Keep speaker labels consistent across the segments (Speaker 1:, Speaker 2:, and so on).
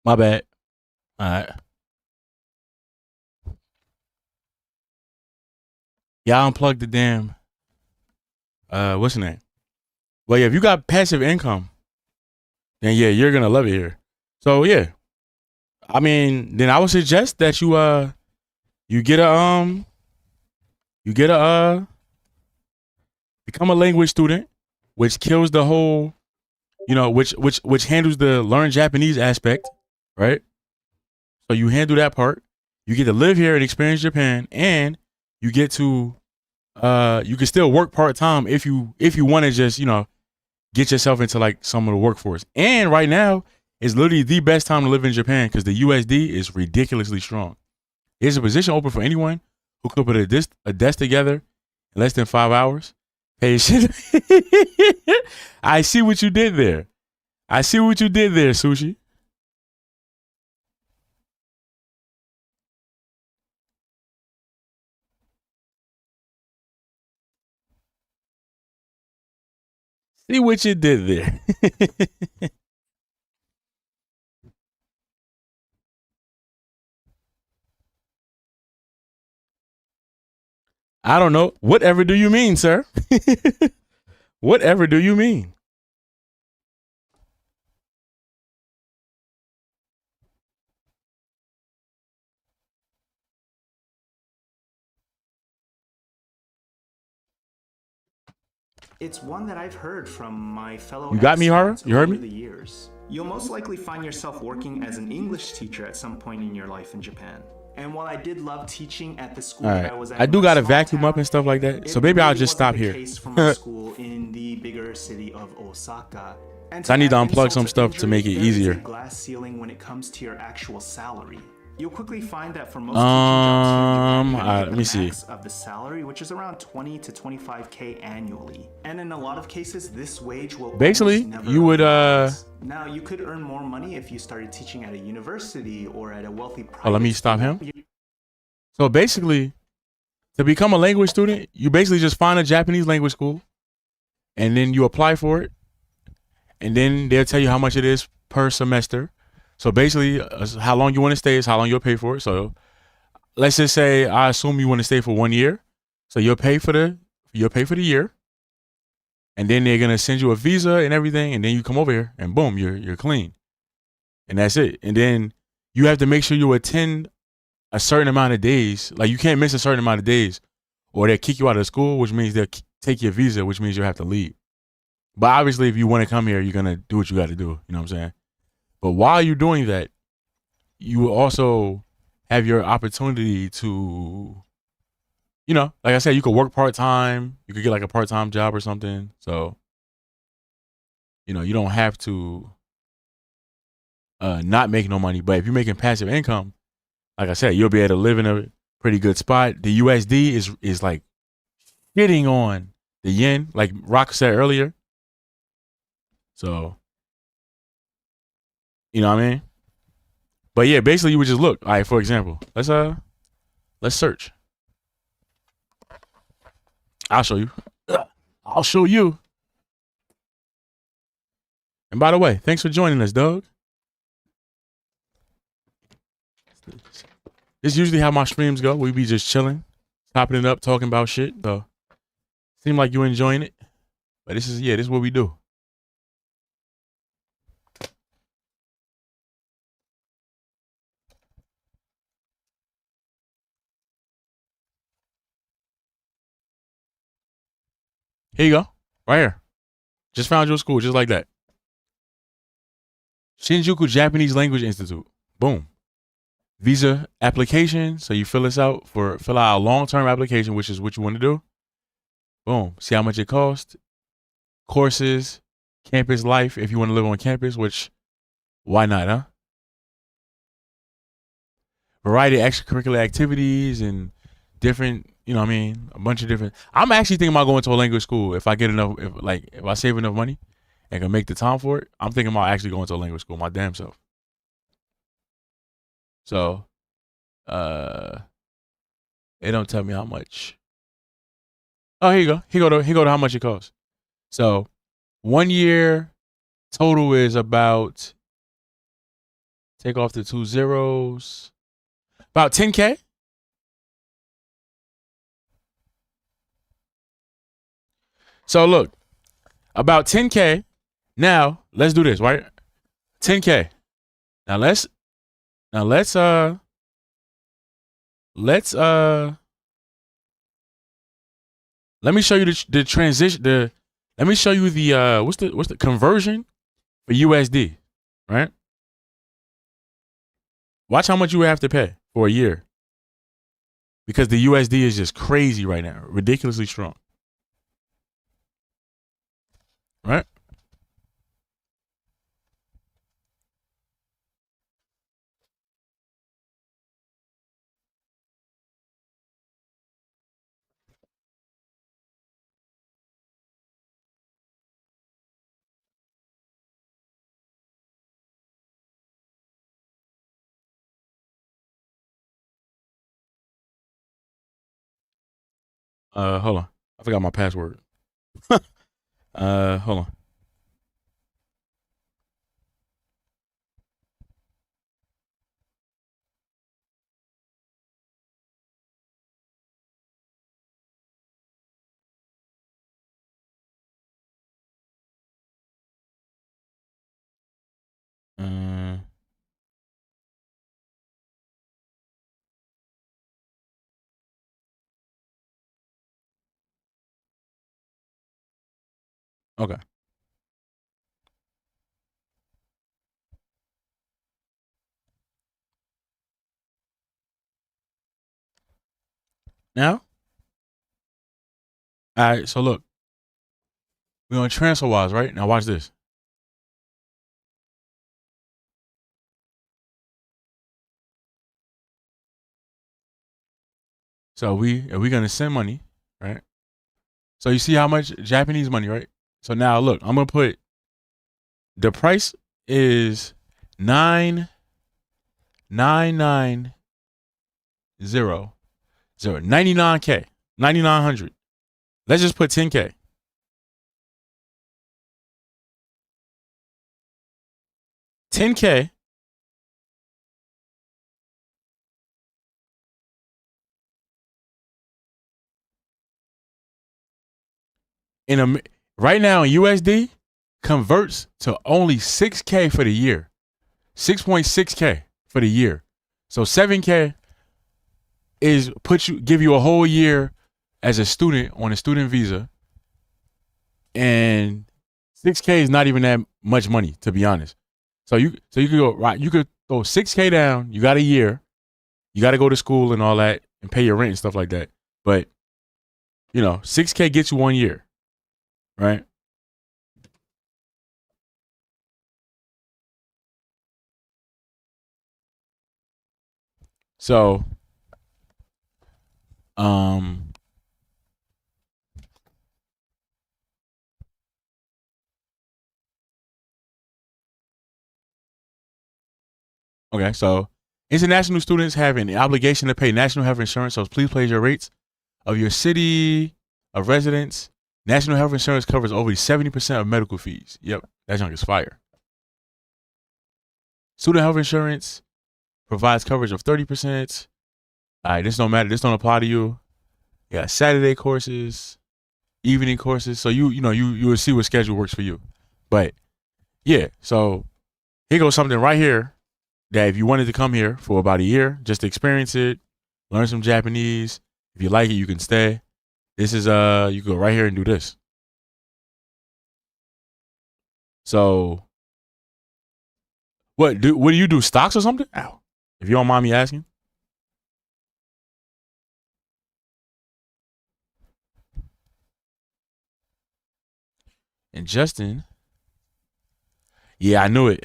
Speaker 1: My bad. All right. Yeah, I unplugged the damn. What's the name? Well, yeah, if you got passive income, then yeah, you're gonna love it here. So yeah, I mean, then I would suggest that you get a you get a become a language student, which kills the whole, which handles the learn Japanese aspect, right? So you handle that part. You get to live here and experience Japan, and you get to you can still work part time if you want to just get yourself into like some of the workforce. And right now is literally the best time to live in Japan because the USD is ridiculously strong. There's a position open for anyone who could put a desk together in less than 5 hours. Hey, shit. I see what you did there. I see what you did there, Sushi. See what you did there. I don't know. Whatever do you mean, sir? Whatever do you mean?
Speaker 2: It's one that I've heard from my fellow
Speaker 1: You got me, Hara?
Speaker 2: expats
Speaker 1: You heard
Speaker 2: over
Speaker 1: me?
Speaker 2: the years. You'll most likely find yourself working as an English teacher at some point in your life in Japan. And while I did love teaching at the school
Speaker 1: All
Speaker 2: that
Speaker 1: right.
Speaker 2: I was at,
Speaker 1: I
Speaker 2: in
Speaker 1: do
Speaker 2: my
Speaker 1: got to
Speaker 2: small
Speaker 1: vacuum up
Speaker 2: town,
Speaker 1: and stuff like that.
Speaker 2: it
Speaker 1: So maybe I'll
Speaker 2: really
Speaker 1: just
Speaker 2: wasn't
Speaker 1: stop
Speaker 2: the
Speaker 1: here.
Speaker 2: case for my school in the bigger city of Osaka. And
Speaker 1: I
Speaker 2: to
Speaker 1: need to
Speaker 2: add
Speaker 1: unplug
Speaker 2: insult
Speaker 1: some
Speaker 2: to
Speaker 1: stuff to make it
Speaker 2: injury, there is a
Speaker 1: easier.
Speaker 2: glass ceiling when it comes to your actual salary. You'll quickly find that for most teaching jobs here in Japan, you're gonna
Speaker 1: Let
Speaker 2: get
Speaker 1: me
Speaker 2: the
Speaker 1: see.
Speaker 2: max of the salary, which is around 20 to 25K annually. And in a lot of cases, this wage will
Speaker 1: Basically,
Speaker 2: almost never
Speaker 1: you would
Speaker 2: rise. Now, you could earn more money if you started teaching at a university or at a wealthy private
Speaker 1: let me stop
Speaker 2: school.
Speaker 1: him. So basically, to become a language student, you basically just find a Japanese language school, and then you apply for it, and then they'll tell you how much it is per semester. So basically, how long you want to stay is how long you'll pay for it. So let's just say I assume you want to stay for 1 year, so you'll pay for the year, and then they're gonna send you a visa and everything, and then you come over here, and boom, you're clean, and that's it. And then you have to make sure you attend a certain amount of days. Like you can't miss a certain amount of days, or they'll kick you out of school, which means they'll take your visa, which means you'll have to leave. But obviously, if you want to come here, you're gonna do what you got to do. You know what I'm saying? But while you're doing that, you will also have your opportunity to, like I said, you could work part time. You could get like a part time job or something. So, you don't have to not make no money. But if you're making passive income, like I said, you'll be able to live in a pretty good spot. The USD is like hitting on the yen, like Rock said earlier. So, you know what I mean? But yeah, basically you would just look. All right, for example, let's search. I'll show you. I'll show you. And by the way, thanks for joining us, Doug. This is usually how my streams go. We be just chilling, topping it up, talking about shit. So, seem like you enjoying it. But this is what we do. Here you go. Right here. Just found your school, just like that. Shinjuku Japanese Language Institute. Boom. Visa application. So you fill out a long-term application, which is what you want to do. Boom. See how much it costs. Courses, campus life, if you want to live on campus, which why not, huh? Variety of extracurricular activities and different, a bunch of different. I'm actually thinking about going to a language school if I get enough, if I save enough money and can make the time for it. I'm thinking about actually going to a language school, my damn self. So, it don't tell me how much. Oh, here you go. Here go to how much it costs. So, 1 year total is about Take off the 2 zeros. About 10K. So look, about 10K. Now let's do this, right? 10K. Now let's let me show you the transition. Let me show you the what's the conversion for USD, right? Watch how much you have to pay for a year, because the USD is just crazy right now, ridiculously strong, right? Hold on, I forgot my password. Hold on. Okay. Now, all right. So look, we're on TransferWise, right? Now watch this. So are we gonna send money, right? So you see how much Japanese money, right? So now look, I'm gonna put the price is 9,990 99K, 9,900. Let's just put 10K. $10K. Right now in USD converts to only 6K for the year. 6.6K for the year. So 7K give you a whole year as a student on a student visa. And 6K is not even that much money, to be honest. So you could go right. You could throw 6K down. You got a year. You got to go to school and all that, and pay your rent and stuff like that. But 6K gets you 1 year, right? So, okay, so international students have an obligation to pay national health insurance, so please pay your rates of your city of residence. National health insurance covers over 70% of medical fees. Yep, that junk is fire. Student health insurance provides coverage of 30%. All right, this don't matter. This don't apply to you. Yeah, Saturday courses, evening courses. So you will see what schedule works for you. But yeah, so here goes something right here that if you wanted to come here for about a year, just to experience it, learn some Japanese. If you like it, you can stay. This is you can go right here and do this. So what do you do? Stocks or something? Ow. If you don't mind me asking. And Justin, yeah, I knew it.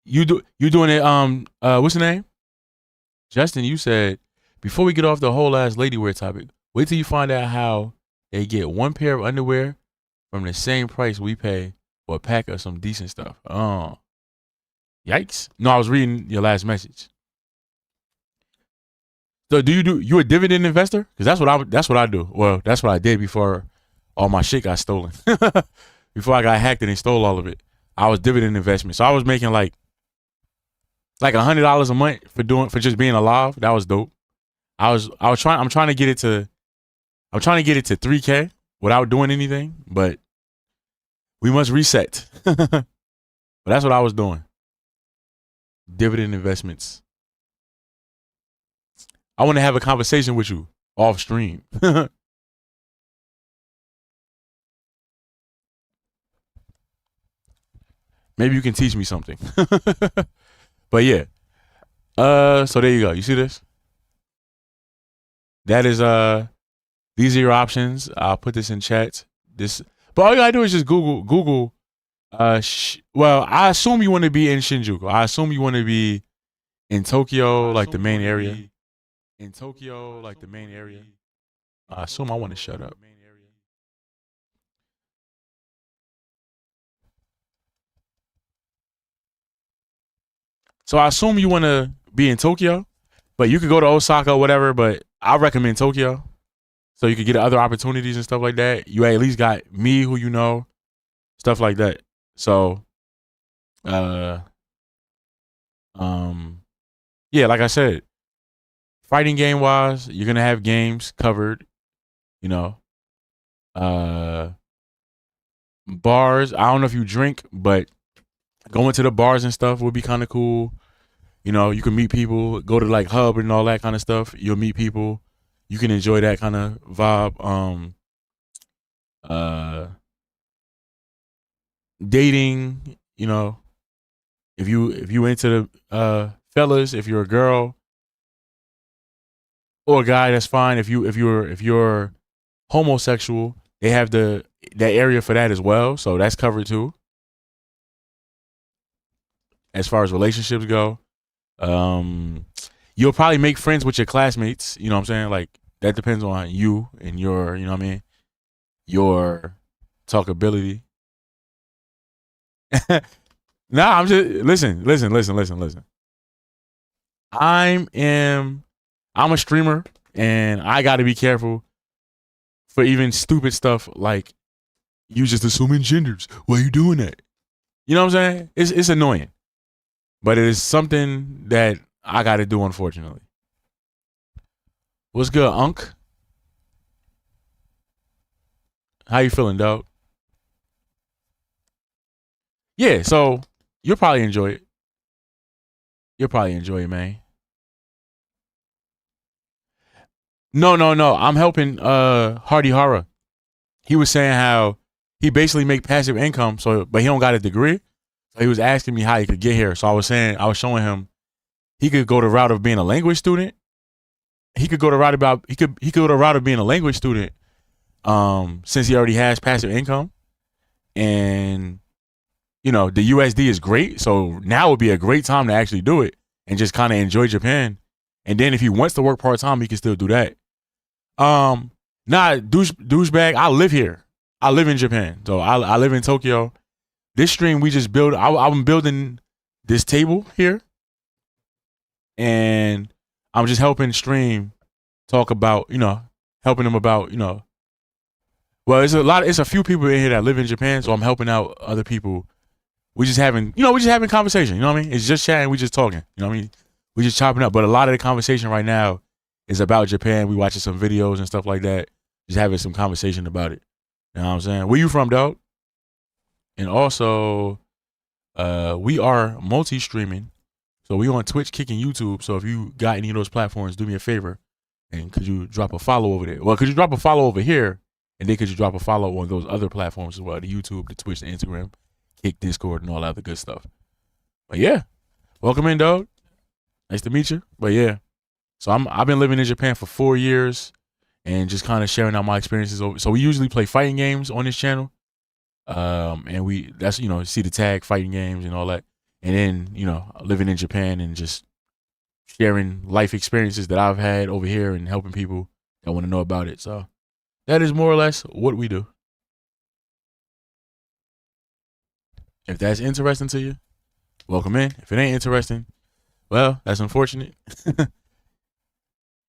Speaker 1: You doing it? What's the name? Justin, you said before we get off the whole ass lady wear topic, wait till you find out how they get one pair of underwear from the same price we pay for a pack of some decent stuff. Oh, yikes! No, I was reading your last message. So you a dividend investor? Because that's what I do. Well, that's what I did before all my shit got stolen. Before I got hacked and they stole all of it, I was dividend investment. So I was making like like $100 a month for just being alive. That was dope. I'm trying to get it to 3K without doing anything, but we must reset. But that's what I was doing. Dividend investments. I want to have a conversation with you off stream. Maybe you can teach me something. But yeah. So there you go. You see this? That is these are your options. I'll put this in chat. But all you gotta do is just Google well, I assume you want to be in Shinjuku. I assume you want to be in Tokyo, like the main area. I assume I want to shut up. So I assume you want to be in Tokyo, but you could go to Osaka or whatever, but I recommend Tokyo. So you could get other opportunities and stuff like that. You at least got me, who you know, stuff like that. So, yeah, like I said, fighting game wise, you're gonna have games covered, you know. Bars, I don't know if you drink, but going to the bars and stuff would be kind of cool. You know, you can meet people, go to like Hub and all that kind of stuff. You'll meet people. You can enjoy that kind of vibe. Dating, you know, if you into the fellas, if you're a girl or a guy, that's fine. If you're homosexual, they have that area for that as well, so that's covered too. As far as relationships go, you'll probably make friends with your classmates. You know what I'm saying? Like that depends on you and your, you know what I mean, your talkability. Nah, I'm just listen. I'm a streamer and I got to be careful for even stupid stuff like you just assuming genders. Why are you doing that? You know what I'm saying? It's annoying, but it is something that I got to do, unfortunately. What's good, Unc? How you feeling, dog? Yeah, so you'll probably enjoy it. Man. No. I'm helping Hardy Hara. He was saying how he basically make passive income, but he don't got a degree. So he was asking me how he could get here. So I was showing him he could go the route of being a language student. He could go the route of being a language student, since he already has passive income, and you know the USD is great. So now would be a great time to actually do it and just kind of enjoy Japan. And then if he wants to work part time, he can still do that. Douchebag. I live here. I live in Japan, so I live in Tokyo. This stream we just build. I'm building this table here, and I'm just helping stream talk about, you know, helping them about, you know. Well, it's a few people in here that live in Japan, so I'm helping out other people. We just having conversation. You know what I mean? It's just chatting. We just talking. You know what I mean? We just chopping up. But a lot of the conversation right now is about Japan. We watching some videos and stuff like that. Just having some conversation about it. You know what I'm saying? Where you from, dog? And also, we are multi-streaming. So we on Twitch, Kick, and YouTube. So if you got any of those platforms, do me a favor. And could you drop a follow over there? Well, could you drop a follow over here? And then could you drop a follow on those other platforms as well? The YouTube, the Twitch, the Instagram, Kick, Discord, and all that other good stuff. But yeah, welcome in, dog. Nice to meet you. But yeah, so I've been living in Japan for 4 years and just kind of sharing out my experiences over. So we usually play fighting games on this channel. And that's, you know, see the tag fighting games and all that. And then, you know, living in Japan and just sharing life experiences that I've had over here and helping people that want to know about it. So that is more or less what we do. If that's interesting to you, welcome in. If it ain't interesting, well, that's unfortunate.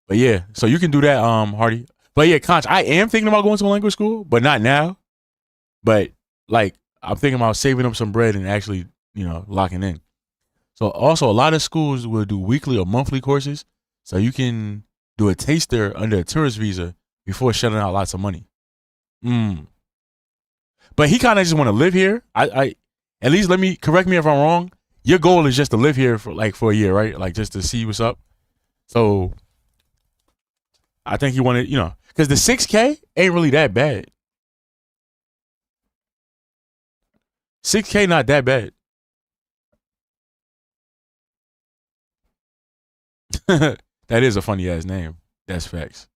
Speaker 1: But yeah, so you can do that, Hardy. But yeah, Conch, I am thinking about going to a language school, but not now. But like, I'm thinking about saving up some bread and actually, you know, locking in. So also a lot of schools will do weekly or monthly courses, so you can do a taster under a tourist visa before shelling out lots of money. But he kind of just want to live here. I at least correct me if I'm wrong. Your goal is just to live here for a year, right? Like just to see what's up. So I think he wanted, because the 6K ain't really that bad. 6K not that bad. That is a funny ass name. That's facts.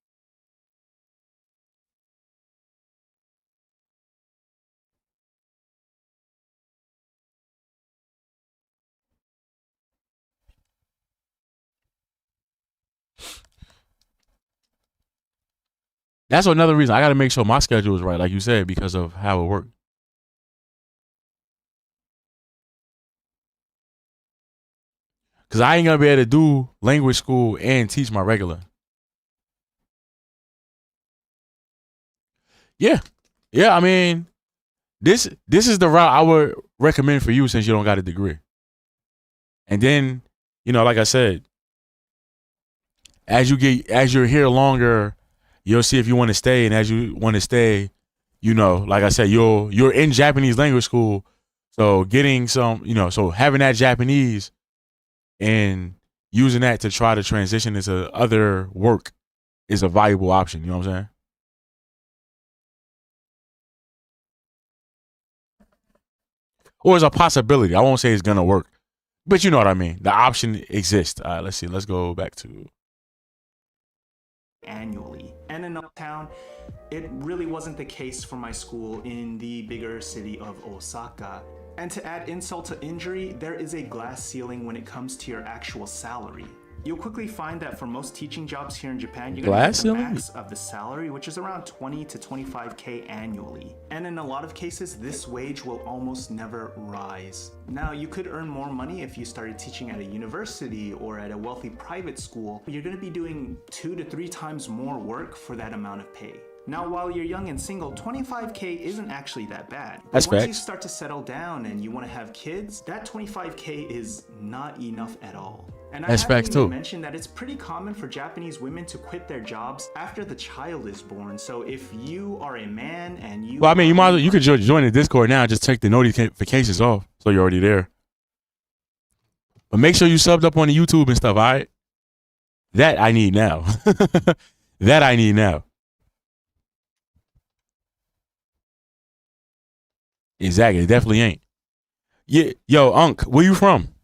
Speaker 1: That's another reason I got to make sure my schedule is right, like you said, because of how it works. Because I ain't going to be able to do language school and teach my regular. Yeah. Yeah, I mean, this is the route I would recommend for you since you don't got a degree. And then, like I said, as you're here longer, you'll see if you want to stay, and as you want to stay, like I said, you're in Japanese language school, so getting some, so having that Japanese and using that to try to transition into other work is a valuable option. You know what I'm saying? Or it's a possibility. I won't say it's gonna work, but you know what I mean. The option exists. Let's see. Let's go back to
Speaker 2: annually. And in Uptown, it really wasn't the case for my school in the bigger city of Osaka. And to add insult to injury, there is a glass ceiling when it comes to your actual salary. You'll quickly find that for most teaching jobs here in Japan, you're going to get the max of the salary, which is around 20 to 25K annually. And in a lot of cases, this wage will almost never rise. Now, you could earn more money if you started teaching at a university or at a wealthy private school, but you're going to be doing 2 to 3 times more work for that amount of pay. Now, while you're young and single, 25K isn't actually that bad. But once you start to settle down and you want to have kids, that 25K is not enough at all. And I haven't even mentioned that it's pretty common for Japanese women to quit their jobs after the child is born. So if you are a man and you...
Speaker 1: Well, I mean, you could join the Discord now and just take the notifications off, so you're already there. But make sure you subbed up on the YouTube and stuff, all right? That I need now. That I need now. Exactly. It definitely ain't. Yeah, yo, Unc, where you from?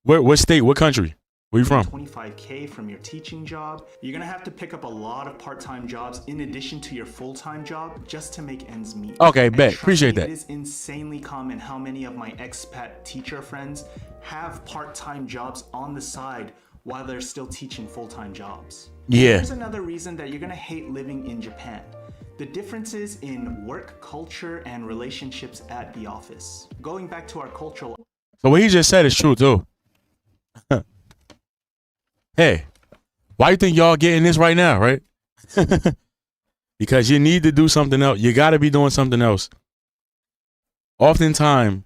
Speaker 1: What state? What country? Where you from?
Speaker 2: 25K from your teaching job. You're gonna have to pick up a lot of part-time jobs in addition to your full-time job just to make ends meet.
Speaker 1: Okay, bet. Appreciate that.
Speaker 2: It is insanely common how many of my expat teacher friends have part-time jobs on the side while they're still teaching full-time jobs.
Speaker 1: Yeah.
Speaker 2: Here's another reason that you're gonna hate living in Japan. The differences in work culture and relationships at the office. Going back to our cultural...
Speaker 1: So what he just said is true too. Hey, why you think y'all getting this right now, right? Because you need to do something else. You got to be doing something else. Oftentimes,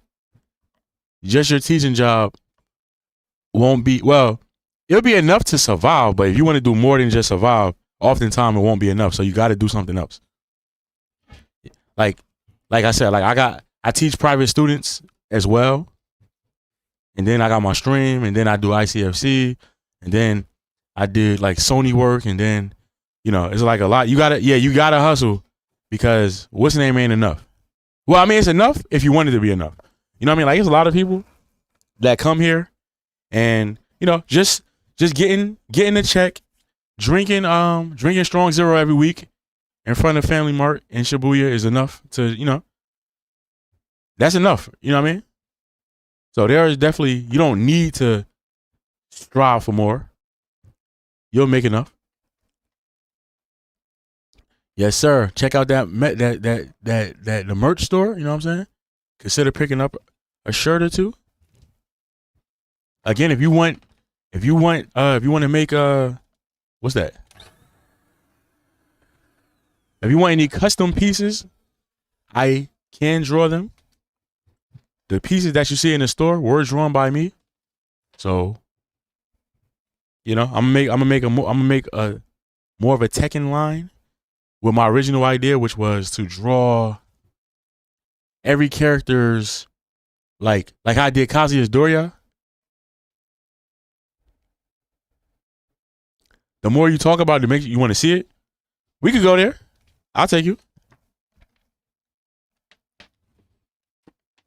Speaker 1: just your teaching job won't be, well, it'll be enough to survive, but if you want to do more than just survive, oftentimes it won't be enough. So you got to do something else. Like I said, I teach private students as well. And then I got my stream, and then I do ICFC, and then I did like Sony work, and then, it's like a lot. You gotta hustle, because what's the name ain't enough. Well, I mean, it's enough if you want it to be enough. You know what I mean? Like, there's a lot of people that come here and, just getting a check, drinking Strong Zero every week in front of Family Mart in Shibuya is enough to, that's enough. You know what I mean? So there is definitely, you don't need to strive for more. You'll make enough. Yes, sir. Check out that the merch store. You know what I'm saying? Consider picking up a shirt or two. Again, if you want to make what's that? If you want any custom pieces, I can draw them. The pieces that you see in the store were drawn by me. So, you know, I'm gonna make a more of a Tekken line with my original idea, which was to draw every character's like I did Kazuya's Doria. The more you talk about it, to make you want to see it, we could go there. I'll take you.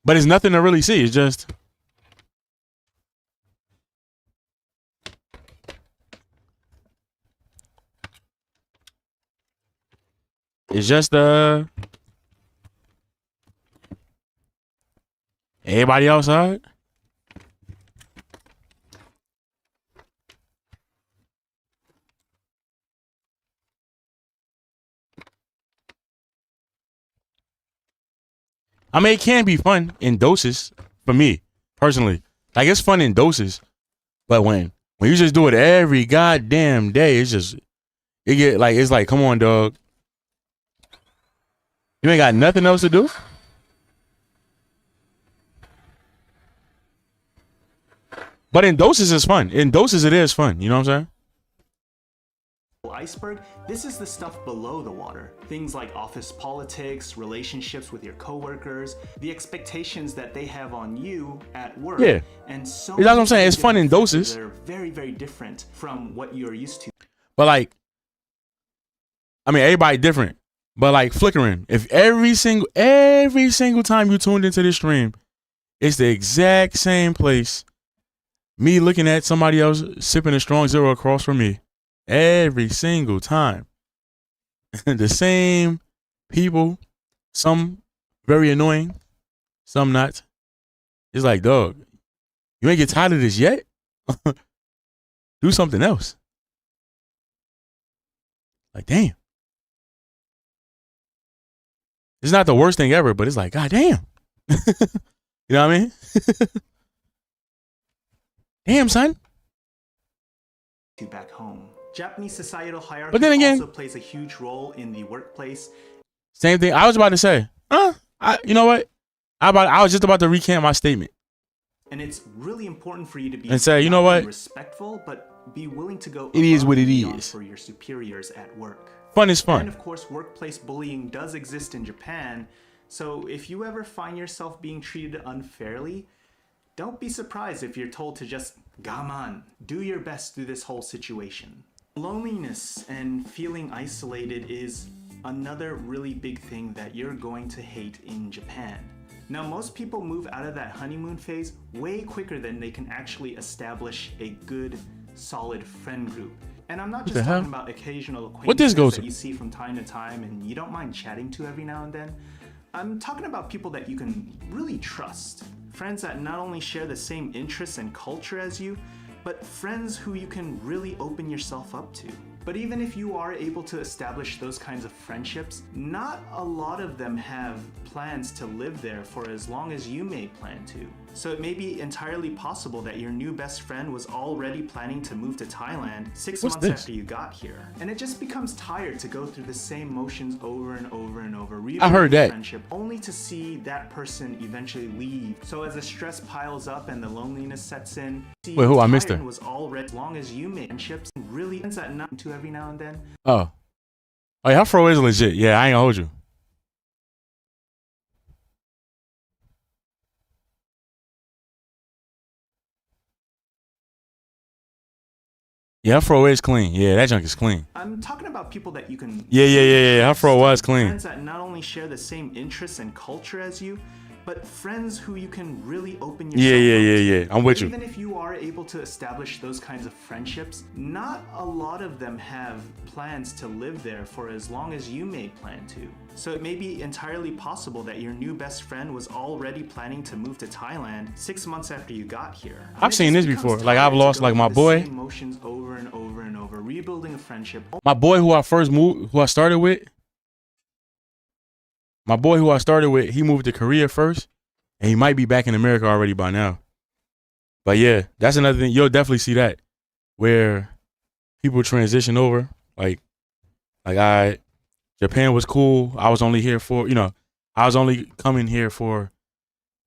Speaker 1: But it's nothing to really see. It's just everybody outside. I mean, it can be fun in doses for me personally. Like, it's fun in doses, but when you just do it every goddamn day, it's like, come on, dog. You ain't got nothing else to do. But in doses, it's fun. In doses, it is fun. You know what I'm saying?
Speaker 2: Iceberg, this is the stuff below the water. Things like office politics, relationships with your coworkers, the expectations that they have on you at work.
Speaker 1: Yeah.
Speaker 2: And so
Speaker 1: that's what I'm saying. It's fun in doses.
Speaker 2: They're very, very different from what you're used to.
Speaker 1: But like, I mean, everybody different. But like flickering, if every single time you tuned into this stream, it's the exact same place. Me looking at somebody else sipping a strong zero across from me. Every single time. The same people, some very annoying, some not. It's like, dog, you ain't get tired of this yet? Do something else. Like, damn. It's not the worst thing ever, but it's like, god damn. You know what I mean? Damn, son.
Speaker 2: Back home. Japanese societal hierarchy
Speaker 1: but then again,
Speaker 2: also plays a huge role in the workplace.
Speaker 1: Same thing. I was about to say, you know what? I was just about to recant my statement.
Speaker 2: And it's really important for you to be
Speaker 1: and say, you know what?
Speaker 2: Respectful, but be willing to go.
Speaker 1: It is what it is
Speaker 2: for your superiors at work.
Speaker 1: Fun is fun.
Speaker 2: And of course, workplace bullying does exist in Japan. So if you ever find yourself being treated unfairly, don't be surprised if you're told to just gaman, do your best through this whole situation. Loneliness and feeling isolated is another really big thing that you're going to hate in Japan. Now, most people move out of that honeymoon phase way quicker than they can actually establish a good, solid friend group. And I'm not just talking about occasional acquaintances that you see from time to time and you don't mind chatting to every now and then. I'm talking about people that you can really trust. Friends that not only share the same interests and culture as you, but friends who you can really open yourself up to. But even if you are able to establish those kinds of friendships, not a lot of them have plans to live there for as long as you may plan to. So it may be entirely possible that your new best friend was already planning to move to Thailand 6 months after you got here. And it just becomes tired to go through the same motions over and over and over.
Speaker 1: I heard that.
Speaker 2: Friendship, only to see that person eventually leave. So as the stress piles up and the loneliness sets in,
Speaker 1: wait, who? I missed her.
Speaker 2: Was already, as long as you made friendships, really ends that not to every now and then.
Speaker 1: Oh, yeah, her fro is legit. Yeah, I ain't gonna hold you. Yeah, her fro is clean. Yeah, that junk is clean.
Speaker 2: I'm talking about people that you can.
Speaker 1: Yeah. Her fro was clean.
Speaker 2: Friends that not only share the same interests and culture as you, but friends who you can really open yourself up to.
Speaker 1: Yeah. I'm with you.
Speaker 2: Even if you are able to establish those kinds of friendships, not a lot of them have plans to live there for as long as you may plan to. So it may be entirely possible that your new best friend was already planning to move to Thailand 6 months after you got here.
Speaker 1: I've seen this before. Like, I've lost like my boy.
Speaker 2: Emotions over and over and over, rebuilding a friendship.
Speaker 1: My boy who I started with, he moved to Korea first, and he might be back in America already by now. But yeah, that's another thing. You'll definitely see that, where people transition over. Like Japan was cool. I was only here for, I was only coming here for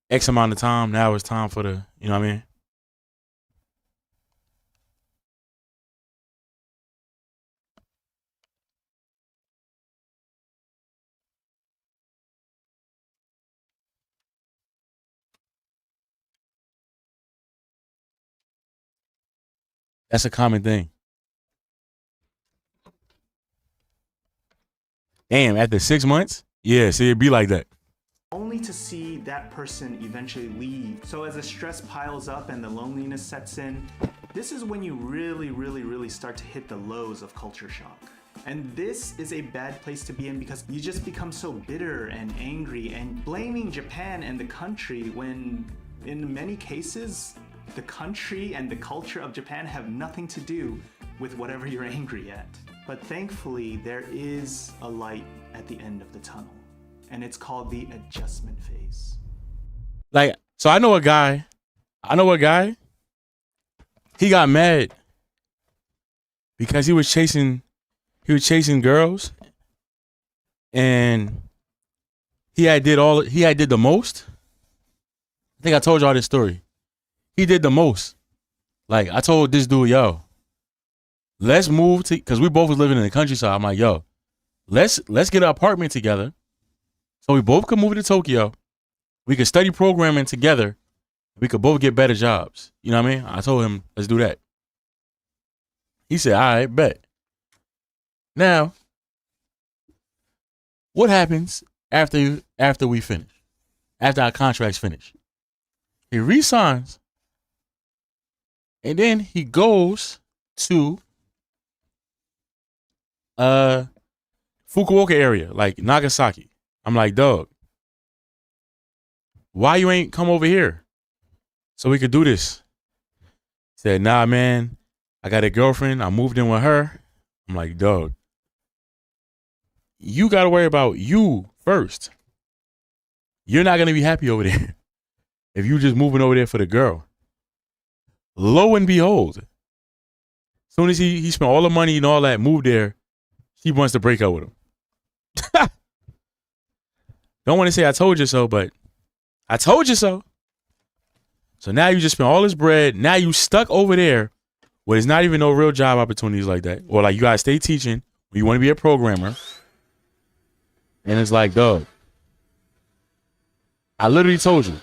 Speaker 1: X amount of time. Now it's time for the, you know what I mean? That's a common thing. Damn, after 6 months? Yeah, see, it'd be like that.
Speaker 2: only to see that person eventually leave. So as the stress piles up and the loneliness sets in, this is when you really start to hit the lows of culture shock. And this is a bad place to be in because you just become so bitter and angry and blaming Japan and the country when in many cases, the country and the culture of Japan have nothing to do with whatever you're angry at. But thankfully, there is a light at the end of the tunnel, and it's called the adjustment phase.
Speaker 1: Like, so I know a guy, he got mad because he was chasing girls, and he had did the most. I think I told y'all this story. He did the most. Like, I told this dude, yo, let's move to, because we both was living in the countryside. I'm like, yo, let's get an apartment together so we both could move to Tokyo. We could study programming together. We could both get better jobs. You know what I mean? I told him, let's do that. He said, all right, bet. Now, what happens after we finish? After our contracts finish? He resigns, and then he goes to Fukuoka area, like Nagasaki. I'm like, dog, why you ain't come over here so we could do this? He said, nah, man, I got a girlfriend. I moved in with her. I'm like, dog, you got to worry about you first. You're not going to be happy over there if you just moving over there for the girl. Lo and behold, as soon as he spent all the money and all that, moved there, she wants to break up with him. Don't want to say I told you so, but I told you so. So now you just spent all this bread. Now you stuck over there where there's not even no real job opportunities like that. Or like you got to stay teaching when you want to be a programmer. And it's like, dog, I literally told you.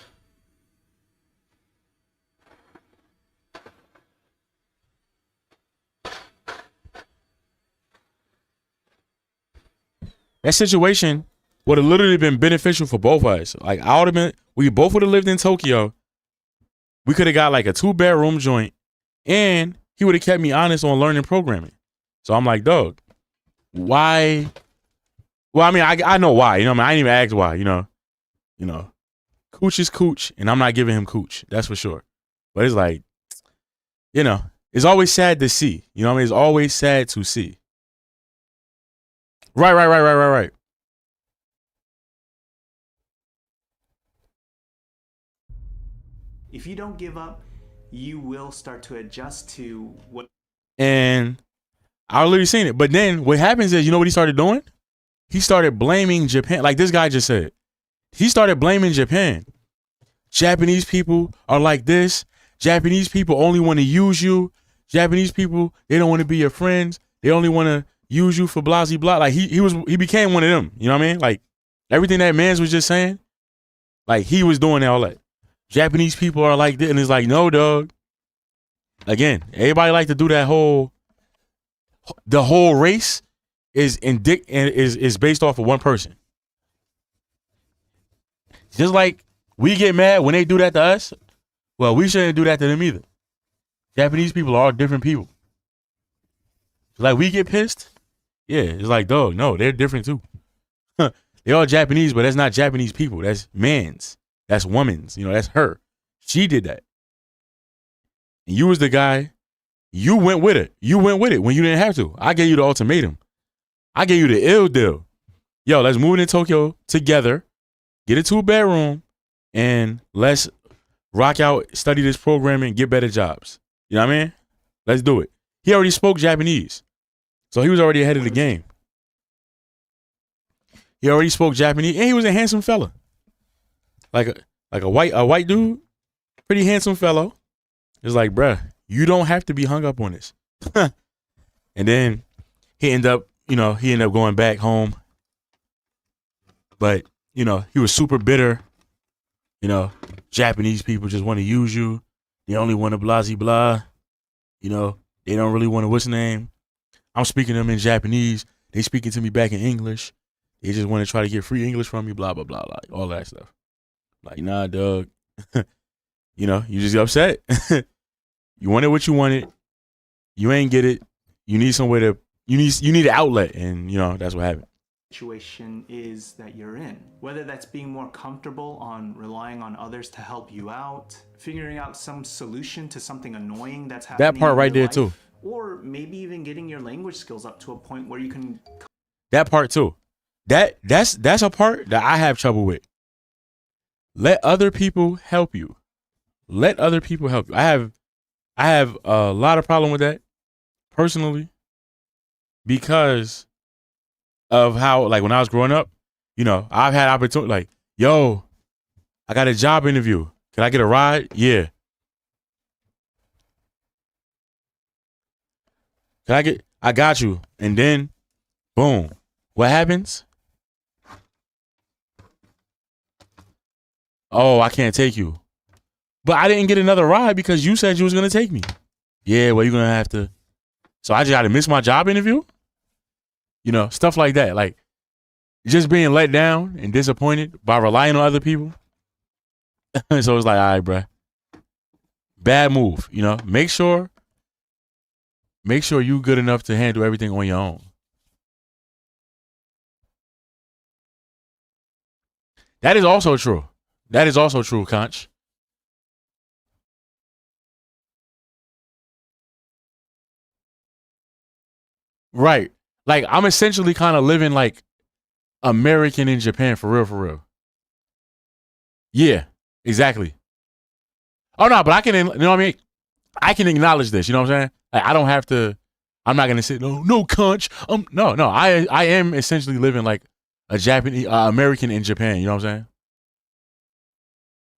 Speaker 1: That situation would have literally been beneficial for both of us. Like, we both would have lived in Tokyo. We could have got like a 2-bedroom joint, and he would have kept me honest on learning programming. So I'm like, dog, why? Well, I mean, I know why. You know what I mean? I didn't even ask why. You know, cooch is cooch, and I'm not giving him cooch. That's for sure. But it's like, it's always sad to see. You know what I mean? It's always sad to see. Right.
Speaker 2: If you don't give up, you will start to adjust to what.
Speaker 1: And I literally seen it. But then what happens is, you know what he started doing? He started blaming Japan. Like this guy just said. He started blaming Japan. Japanese people are like this. Japanese people only want to use you. Japanese people, they don't want to be your friends. They only want to use you for blah, blah, blah. Like he became one of them. You know what I mean? Like everything that Mans was just saying, like he was doing all that. Japanese people are like this. And it's like, no, dog. Again, everybody like to do that the whole race is based off of one person. Just like we get mad when they do that to us, well, we shouldn't do that to them either. Japanese people are all different people. Like we get pissed, yeah, it's like, dog, no, they're different too. They're all Japanese, but that's not Japanese people. That's man's. That's woman's. That's her. She did that. And you was the guy. You went with it. You went with it when you didn't have to. I gave you the ultimatum. I gave you the ill deal. Yo, let's move in Tokyo together, get a 2-bedroom, and let's rock out, study this programming, get better jobs. You know what I mean? Let's do it. He already spoke Japanese, so he was already ahead of the game. He already spoke Japanese, and he was a handsome fella. Like a white dude, pretty handsome fellow. It's like, bruh, you don't have to be hung up on this. And then he ended up going back home. But, he was super bitter. Japanese people just want to use you. They only want to blah, blah, blah. They don't really want to, what's the name? I'm speaking to them in Japanese. They speaking to me back in English. They just want to try to get free English from me, blah, blah, blah, like all that stuff. Like, nah, dog. You know, you just get upset. You wanted what you wanted. You ain't get it. You need somewhere to, you need an outlet. And, you know, that's what happened.
Speaker 2: Situation is that you're in. Whether that's being more comfortable on relying on others to help you out, figuring out some solution to something annoying that's happening.
Speaker 1: That part
Speaker 2: in
Speaker 1: right
Speaker 2: your
Speaker 1: there,
Speaker 2: life,
Speaker 1: too.
Speaker 2: Or maybe even getting your language skills up to a point where you can.
Speaker 1: That part, too. That's a part that I have trouble with. Let other people help you. Let other people help you. I have a lot of problem with that personally because of how, like, when I was growing up, you know, I've had opportunity, like, yo, I got a job interview. Can I get a ride? Yeah. I got you. And then, boom. What happens? Oh, I can't take you. But I didn't get another ride because you said you was going to take me. Yeah, well, you're going to have to. So I just got to miss my job interview? You know, stuff like that. Like, just being let down and disappointed by relying on other people. So it's like, all right, bruh. Bad move, you know. Make sure you good enough to handle everything on your own. That is also true. That is also true, Conch. Right. Like, I'm essentially kind of living like American in Japan for real, for real. Yeah, exactly. Oh, no, but I can, you know what I mean? I can acknowledge this, you know what I'm saying? Like, I don't have to, I'm not going to say, no, Conch. No, I am essentially living like a Japanese, American in Japan, you know what I'm saying?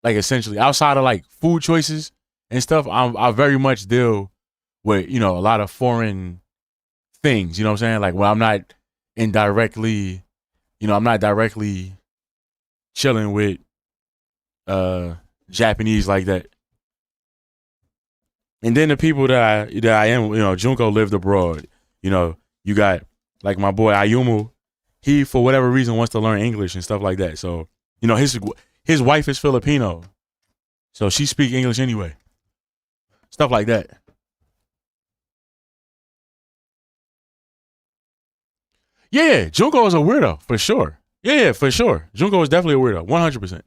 Speaker 1: Like, essentially, outside of like food choices and stuff, I very much deal with, you know, a lot of foreign things, you know what I'm saying? Like, well, I'm not directly chilling with Japanese like that. And then the people that I am, you know, Junko lived abroad. You know, you got like my boy Ayumu. He, for whatever reason, wants to learn English and stuff like that. So, you know, his wife is Filipino, so she speak English anyway. Stuff like that. Yeah, Junko is a weirdo for sure. Yeah, for sure. Junko is definitely a weirdo, 100%.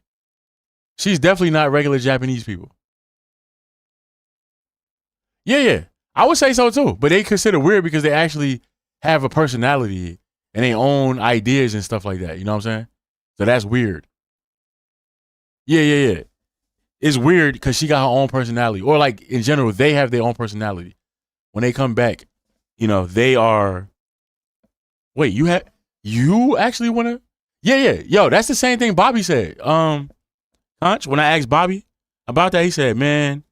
Speaker 1: She's definitely not regular Japanese people. Yeah. I would say so too. But they consider weird because they actually have a personality and they own ideas and stuff like that. You know what I'm saying? So that's weird. Yeah. It's weird because she got her own personality. Or like in general, they have their own personality. When they come back, you know, they are. Wait, you actually wanna? Yeah. Yo, that's the same thing Bobby said. Conch, when I asked Bobby about that, he said, man,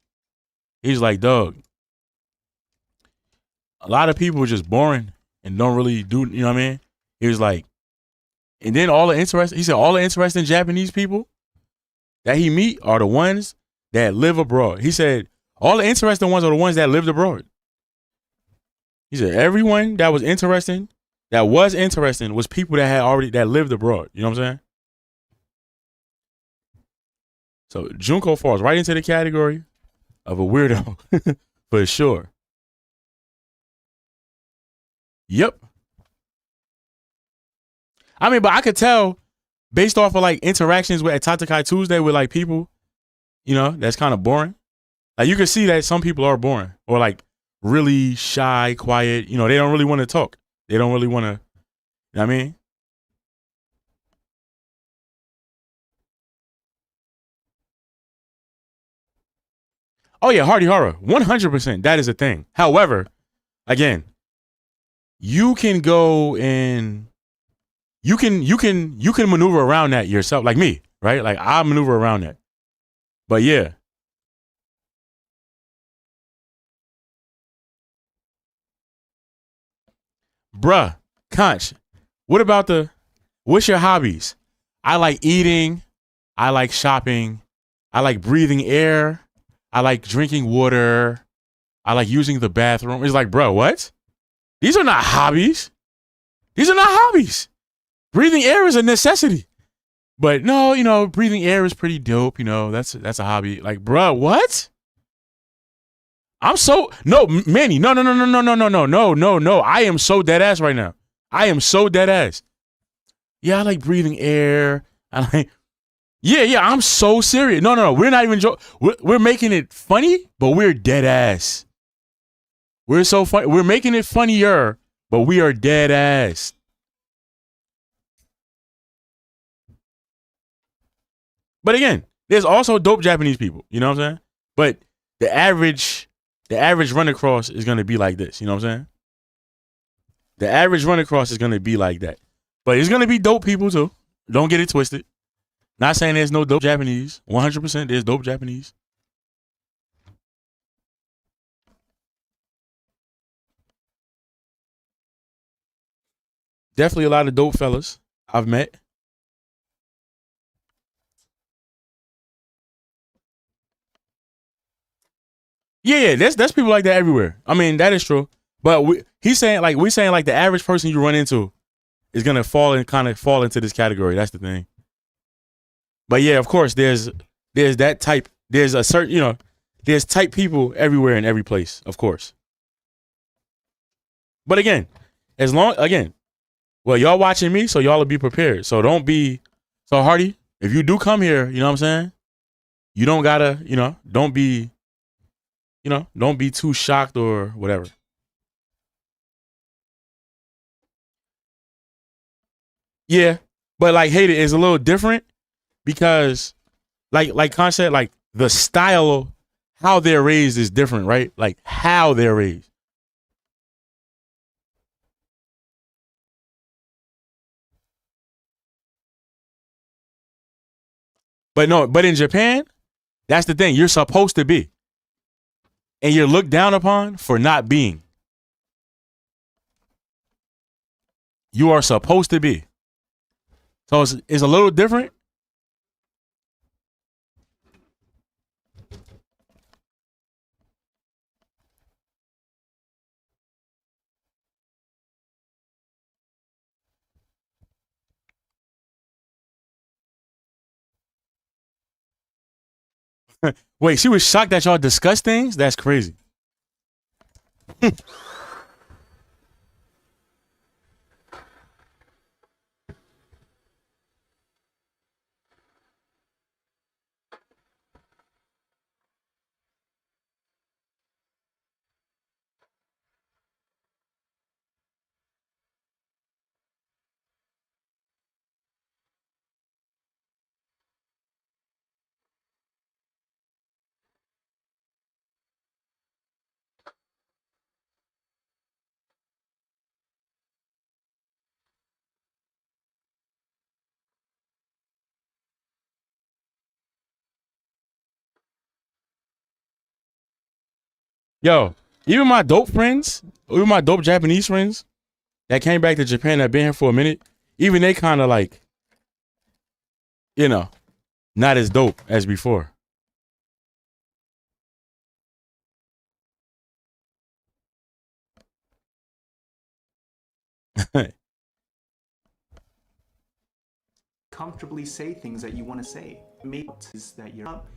Speaker 1: he's like, dog, a lot of people are just boring and don't really do, you know what I mean? He was like, and then he said all the interesting Japanese people that he meet are the ones that live abroad. He said all the interesting ones are the ones that lived abroad. He said everyone that was interesting was people that lived abroad. You know what I'm saying? So Junko falls right into the category of a weirdo for sure. Yep. I mean, but I could tell based off of like interactions with at Tatakai Tuesday with like people, you know, that's kind of boring. Like you can see that some people are boring or like really shy, quiet. You know, they don't really want to talk. They don't really want to, you know what I mean? Oh yeah, Hardy Horror, 100%. That is a thing. However, again, you can go and you can maneuver around that yourself, like me, right? Like I maneuver around that. But yeah, bruh, Conch, what's your hobbies? I like eating. I like shopping. I like breathing air. I like drinking water. I like using the bathroom. It's like, bro, what? These are not hobbies. These are not hobbies. Breathing air is a necessity. But no, you know, breathing air is pretty dope. You know, that's a hobby. Like, bro, what? Manny, no. I am so dead ass right now. I am so dead ass. Yeah, I like breathing air. Yeah, I'm so serious. No, we're not even joking. We're making it funny, but we're dead ass. We're so funny. We're making it funnier, but we are dead ass. But again, there's also dope Japanese people. You know what I'm saying? But the average run across is gonna be like this. You know what I'm saying? The average run across is gonna be like that. But it's gonna be dope people too. Don't get it twisted. Not saying there's no dope Japanese. 100% there's dope Japanese. Definitely a lot of dope fellas I've met. Yeah, that's people like that everywhere. I mean, that is true. But we're saying like the average person you run into is gonna fall into this category. That's the thing. But yeah, of course, there's that type. There's a certain, you know, there's type people everywhere in every place, of course. But again, well, y'all watching me, so y'all will be prepared. So don't be so hardy. If you do come here, you know what I'm saying? You don't gotta, you know, don't be too shocked or whatever. Yeah, but like hate it is a little different because like concept, like the style of how they're raised is different, right? Like how they're raised. But no, but in Japan, that's the thing. You're supposed to be. And you're looked down upon for not being. You are supposed to be. So it's a little different. Wait, she was shocked that y'all discuss things? That's crazy. Yo, even my dope friends, even my dope Japanese friends that came back to Japan that been here for a minute, even they kind of like, you know, not as dope as before.
Speaker 2: Comfortably say things that you want to say. Maybe is that you're up,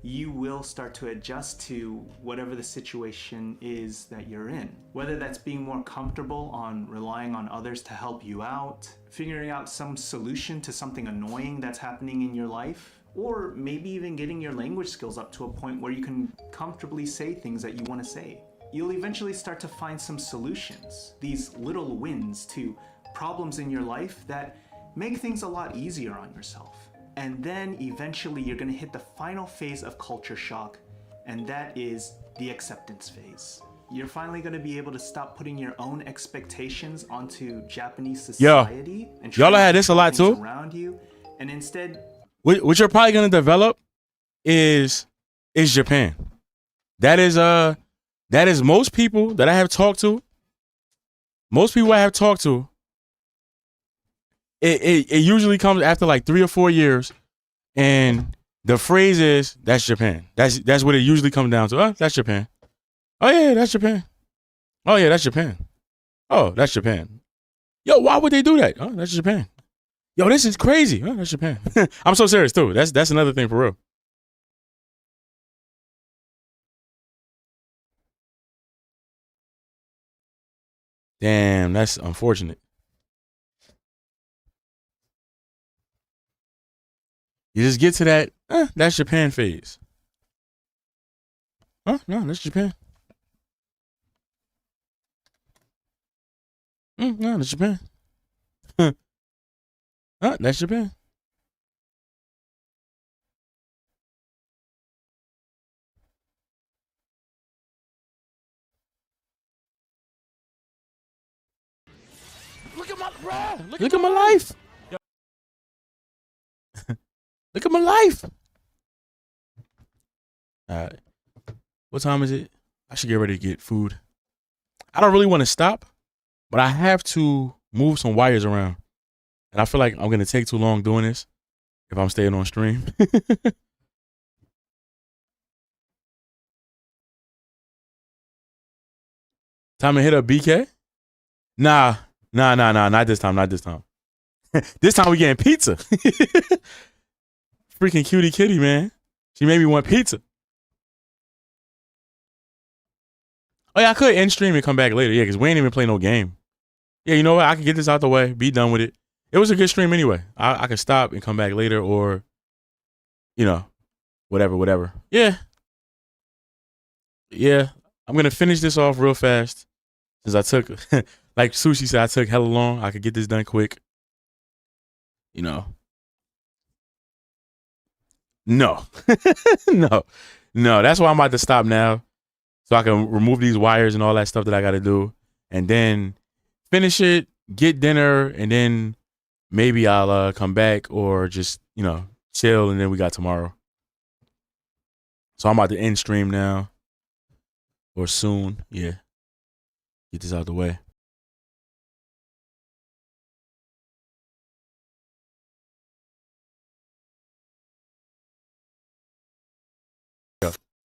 Speaker 2: you will start to adjust to whatever the situation is that you're in. Whether that's being more comfortable on relying on others to help you out, figuring out some solution to something annoying that's happening in your life, or maybe even getting your language skills up to a point where you can comfortably say things that you want to say. You'll eventually start to find some solutions, these little wins to problems in your life that make things a lot easier on yourself. And then eventually you're gonna hit the final phase of culture shock, and that is the acceptance phase. You're finally gonna be able to stop putting your own expectations onto Japanese society and
Speaker 1: y'all had this a lot too
Speaker 2: around you, and instead,
Speaker 1: what you're probably gonna develop is Japan. That is most people that I have talked to. Most people I have talked to. It usually comes after like 3 or 4 years, and the phrase is, that's Japan. That's what it usually comes down to. That's Japan. Oh yeah, that's Japan. Oh yeah, that's Japan. Oh, that's Japan. Yo, why would they do that? Oh, that's Japan. Yo, this is crazy. Oh, that's Japan. I'm so serious too. That's another thing for real. Damn, that's unfortunate. You just get to that, that's Japan phase. No, that's Japan. No, that's Japan. That's Japan. Look at my bruh. Look at my life. Look at my life. All right. What time is it? I should get ready to get food. I don't really want to stop, but I have to move some wires around. And I feel like I'm going to take too long doing this if I'm staying on stream. Time to hit up BK? Nah, not this time, not this time. This time we getting pizza. Freaking cutie kitty, man. She made me want pizza. Oh yeah, I could end stream and come back later. Yeah, because we ain't even play no game. Yeah, you know what? I can get this out the way, be done with it. It was a good stream anyway. I could stop and come back later or, you know, whatever. Yeah. Yeah. I'm going to finish this off real fast since I took, like Sushi said, I took hella long. I could get this done quick. You know. No. No. That's why I'm about to stop now. So I can remove these wires and all that stuff that I got to do. And then finish it, get dinner, and then maybe I'll come back or just, you know, chill, and then we got tomorrow. So I'm about to end stream now or soon. Yeah. Get this out the way.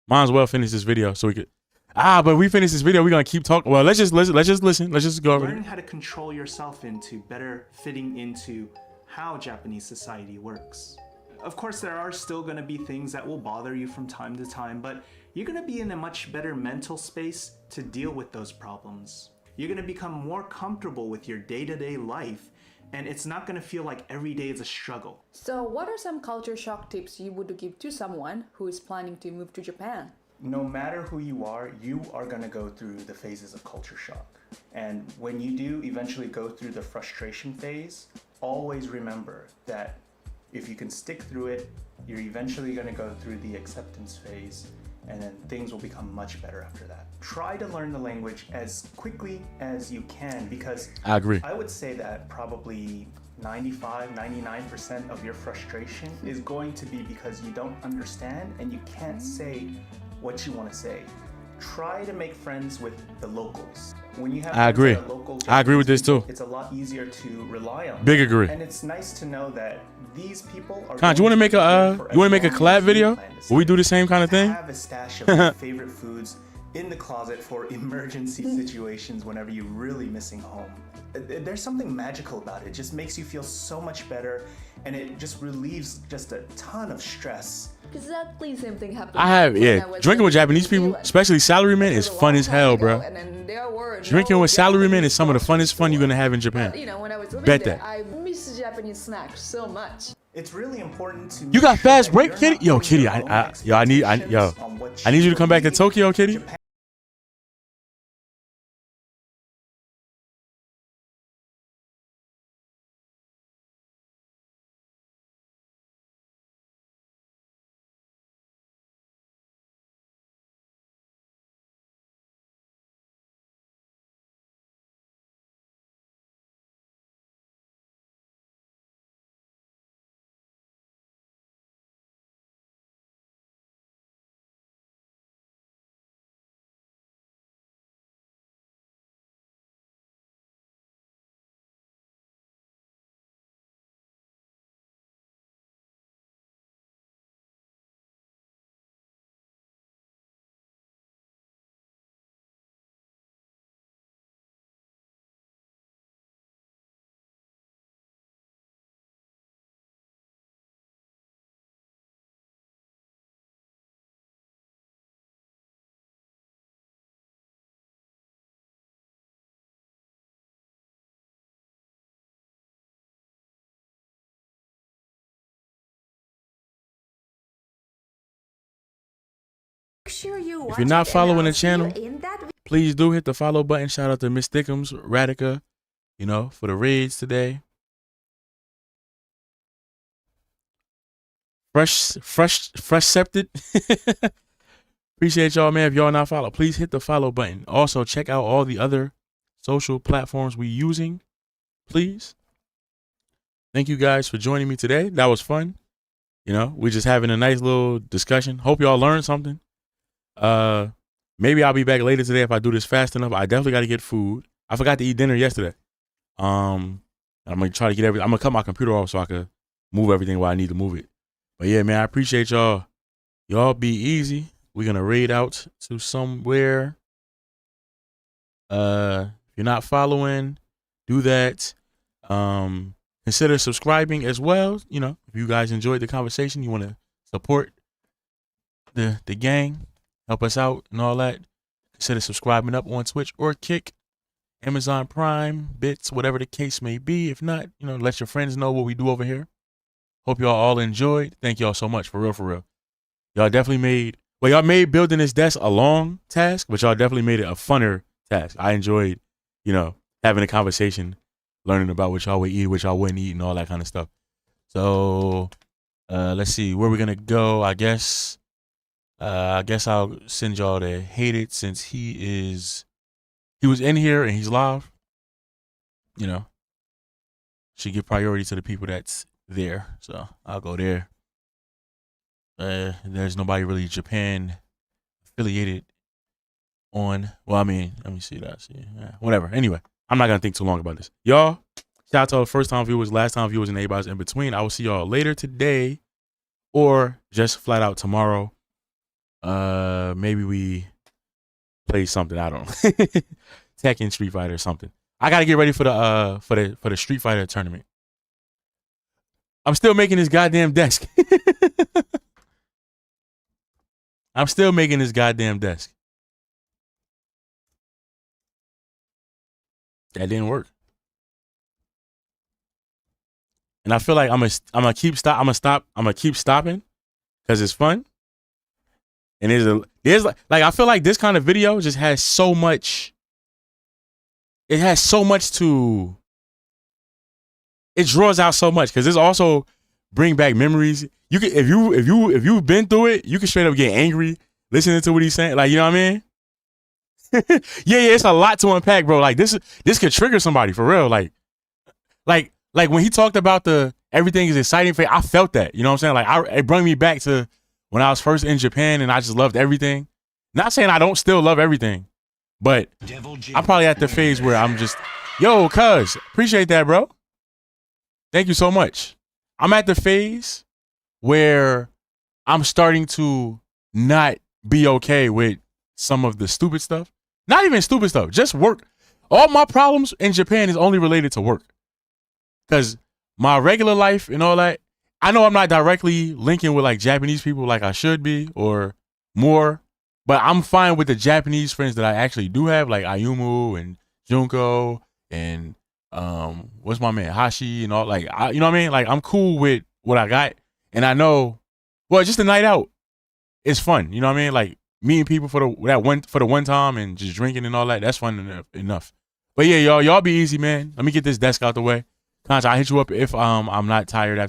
Speaker 1: Might as well finish this video so we could. But we finish this video. We're gonna keep talking. Well, let's just listen. Let's just go over
Speaker 2: Learn
Speaker 1: it.
Speaker 2: how to control yourself into better fitting into how Japanese society works. Of course, there are still going to be things that will bother you from time to time, but you're going to be in a much better mental space to deal with those problems. You're going to become more comfortable with your day-to-day life, and it's not going to feel like every day is a struggle.
Speaker 3: So what are some culture shock tips you would give to someone who is planning to move to Japan?
Speaker 2: No matter who you are going to go through the phases of culture shock. And when you do eventually go through the frustration phase, always remember that if you can stick through it, you're eventually going to go through the acceptance phase, and then things will become much better after that. Try to learn the language as quickly as you can, because
Speaker 1: I agree.
Speaker 2: I would say that probably 95-99% of your frustration is going to be because you don't understand and you can't say what you want to say. Try to make friends with the locals. When you have
Speaker 1: I agree.
Speaker 2: local
Speaker 1: I agree with this too.
Speaker 2: it's a lot easier to rely on.
Speaker 1: Big agree.
Speaker 2: And it's nice to know that these people are.
Speaker 1: Con, you want to make a collab video? Will we do the same kind of thing?
Speaker 2: Have a stash of your favorite foods in the closet for emergency situations whenever you're really missing home. There's something magical about it. It just makes you feel so much better, and it just relieves just a ton of stress.
Speaker 3: Exactly the same thing happened.
Speaker 1: I have, yeah. Drinking with Japanese people, especially salarymen, is fun as hell, bro. Drinking with salarymen is some of the funnest fun you're gonna have in Japan.
Speaker 3: You know, when I was living
Speaker 1: Bet
Speaker 3: there,
Speaker 1: that.
Speaker 3: I miss Japanese snacks so much.
Speaker 2: It's really important to.
Speaker 1: You got fast break,
Speaker 2: you're
Speaker 1: Kitty?
Speaker 2: not
Speaker 1: Yo,
Speaker 2: putting
Speaker 1: Kitty,
Speaker 2: your own
Speaker 1: I need
Speaker 2: expectations on what
Speaker 1: I need you to come back to
Speaker 2: believe
Speaker 1: Tokyo, Kitty.
Speaker 2: Japan
Speaker 4: sure you watch
Speaker 1: If you're not
Speaker 4: it, and
Speaker 1: following
Speaker 4: I'll
Speaker 1: the
Speaker 4: see you
Speaker 1: channel,
Speaker 4: in that
Speaker 1: please do hit the follow button. Shout out to Miss Thickums, Radica, you know, for the raids today. Fresh septed. Appreciate y'all, man. If y'all not follow, please hit the follow button. Also, check out all the other social platforms we using, please. Thank you guys for joining me today. That was fun. You know, we just having a nice little discussion. Hope y'all learned something. Maybe I'll be back later today if I do this fast enough. I definitely got to get food. I forgot to eat dinner yesterday. I'm gonna try to get everything. I'm gonna cut my computer off so I can move everything while I need to move it. But yeah, man, I appreciate y'all. Y'all be easy. We're gonna raid out to somewhere. If you're not following, do that. Consider subscribing as well. You know, if you guys enjoyed the conversation, you want to support the gang, help us out and all that, consider subscribing up on Twitch or Kick, Amazon Prime, Bits, whatever the case may be. If not, you know, let your friends know what we do over here. Hope y'all all enjoyed. Thank y'all so much, for real, for real. Y'all definitely made, well, y'all made building this desk a long task, but y'all definitely made it a funner task. I enjoyed, you know, having a conversation, learning about what y'all would eat, what y'all wouldn't eat, and all that kind of stuff. So let's see where we're gonna go. I guess I'll send y'all to Hate It, since he was in here and he's live. You know, should give priority to the people that's there. So I'll go there. There's nobody really Japan affiliated on. Well, I mean, let me see that. See, yeah, whatever. Anyway, I'm not gonna think too long about this. Y'all, shout out to all the first time viewers, last time viewers, and everybody's in between. I will see y'all later today, or just flat out tomorrow. Maybe we play something. I don't know. Tekken, Street Fighter or something. I gotta get ready for the Street Fighter tournament. I'm still making this goddamn desk. I'm still making this goddamn desk. That didn't work. And I feel like I'm gonna keep stopping because it's fun. And there's like I feel like this kind of video just has so much. It has so much to. It draws out so much because it's also bring back memories. You can if you've been through it, you can straight up get angry listening to what he's saying. Like, you know what I mean? yeah, it's a lot to unpack, bro. Like this could trigger somebody for real. Like when he talked about the everything is exciting for, I felt that. You know what I'm saying? Like it brought me back to when I was first in Japan and I just loved everything. Not saying I don't still love everything, but I'm probably at the phase where I'm just, yo, cuz, appreciate that, bro. Thank you so much. I'm at the phase where I'm starting to not be okay with some of the stupid stuff. Not even stupid stuff, just work. All my problems in Japan is only related to work. Because my regular life and all that, I know I'm not directly linking with like Japanese people like I should be or more, but I'm fine with the Japanese friends that I actually do have, like Ayumu and Junko and what's my man Hashi and all, like you know what I mean? Like I'm cool with what I got, and I know, well, just a night out, it's fun. You know what I mean? Like meeting people for the one time and just drinking and all that. That's fun enough. But yeah, y'all be easy, man. Let me get this desk out the way. Concha, I'll hit you up if I'm not tired after